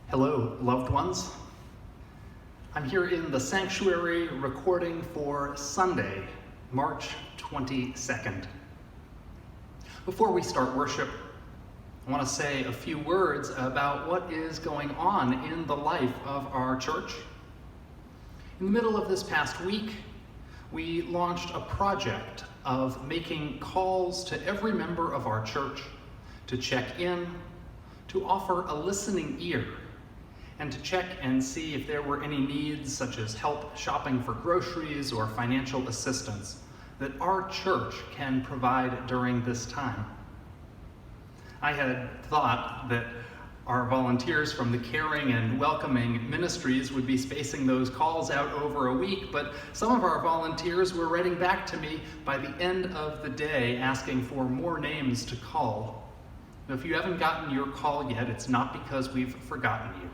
Hello, loved ones. I'm here in the sanctuary recording for Sunday, March 22nd. Before we start worship, I want to say a few words about what is going on in the life of our church. In the middle of this past week, we launched a project of making calls to every member of our church to check in, to offer a listening ear, and to check and see if there were any needs such as help shopping for groceries or financial assistance that our church can provide during this time. I had thought that our volunteers from the Caring and Welcoming Ministries would be spacing those calls out over a week, but some of our volunteers were writing back to me by the end of the day asking for more names to call. If you haven't gotten your call yet, it's not because we've forgotten you.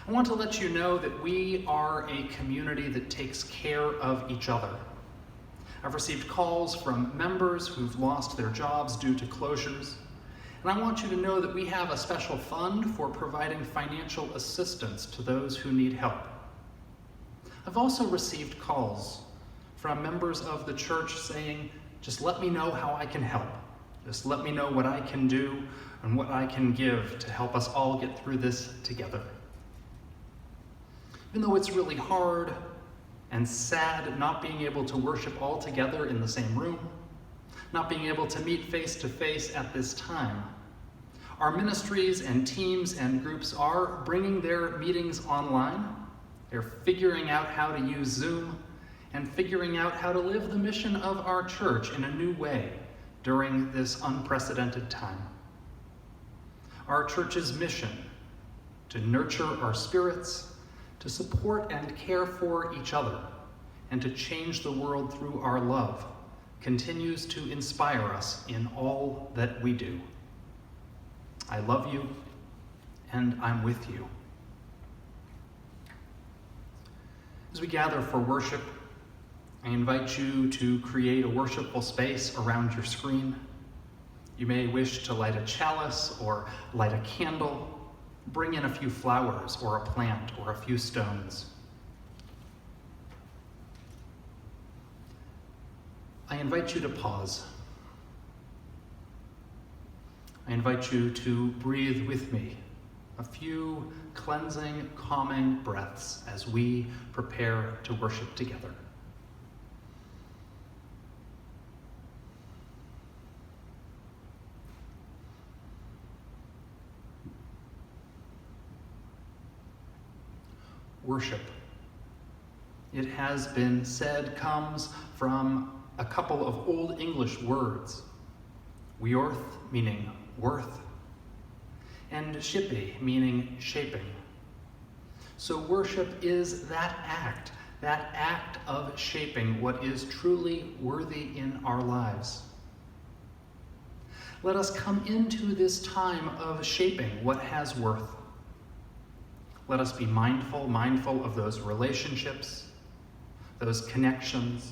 I want to let you know that we are a community that takes care of each other. I've received calls from members who've lost their jobs due to closures, and I want you to know that we have a special fund for providing financial assistance to those who need help. I've also received calls from members of the church saying, just let me know how I can help. Just let me know what I can do and what I can give to help us all get through this together. Even though it's really hard and sad not being able to worship all together in the same room, not being able to meet face to face at this time, our ministries and teams and groups are bringing their meetings online. They're figuring out how to use Zoom and figuring out how to live the mission of our church in a new way during this unprecedented time. Our church's mission to nurture our spirits, to support and care for each other, and to change the world through our love, continues to inspire us in all that we do. I love you, and I'm with you. As we gather for worship, I invite you to create a worshipful space around your screen. You may wish to light a chalice or light a candle. Bring in a few flowers or a plant or a few stones. I invite you to pause. I invite you to breathe with me a few cleansing, calming breaths as we prepare to worship together. Worship, it has been said, comes from a couple of Old English words. Weorth, meaning worth, and shippy, meaning shaping. So worship is that act of shaping what is truly worthy in our lives. Let us come into this time of shaping what has worth. Let us be mindful of those relationships, those connections,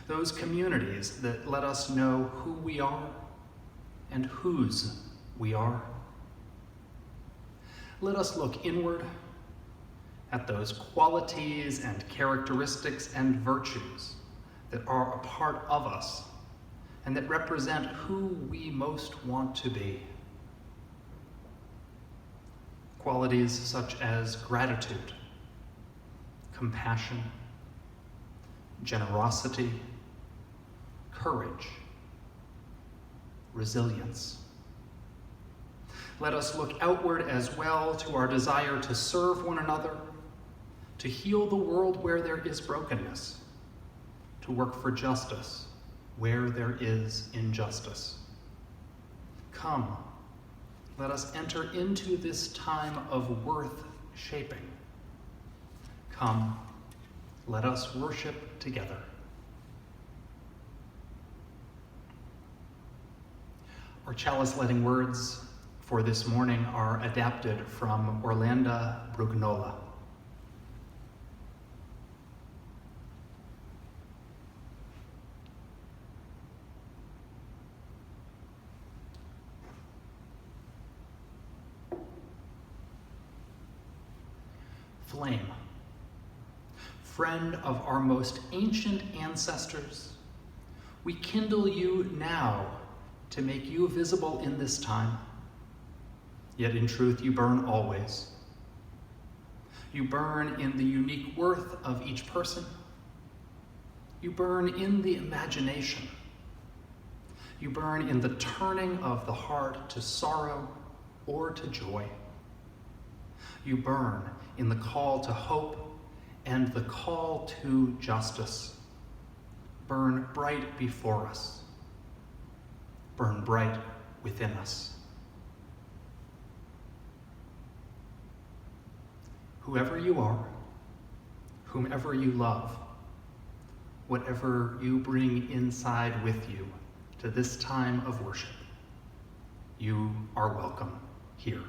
those communities that let us know who we are and whose we are. Let us look inward at those qualities and characteristics and virtues that are a part of us and that represent who we most want to be. Qualities such as gratitude, compassion, generosity, courage, resilience. Let us look outward as well to our desire to serve one another, to heal the world where there is brokenness, to work for justice where there is injustice. Come, let us enter into this time of worth shaping. Come, let us worship together. Our chalice lighting words for this morning are adapted from Orlando Brugnola. flame. Friend of our most ancient ancestors, we kindle you now to make you visible in this time. Yet in truth, you burn always. You burn in the unique worth of each person. You burn in the imagination. You burn in the turning of the heart to sorrow or to joy. You burn in the call to hope and the call to justice. Burn bright before us. Burn bright within us. Whoever you are, whomever you love, whatever you bring inside with you to this time of worship, you are welcome here.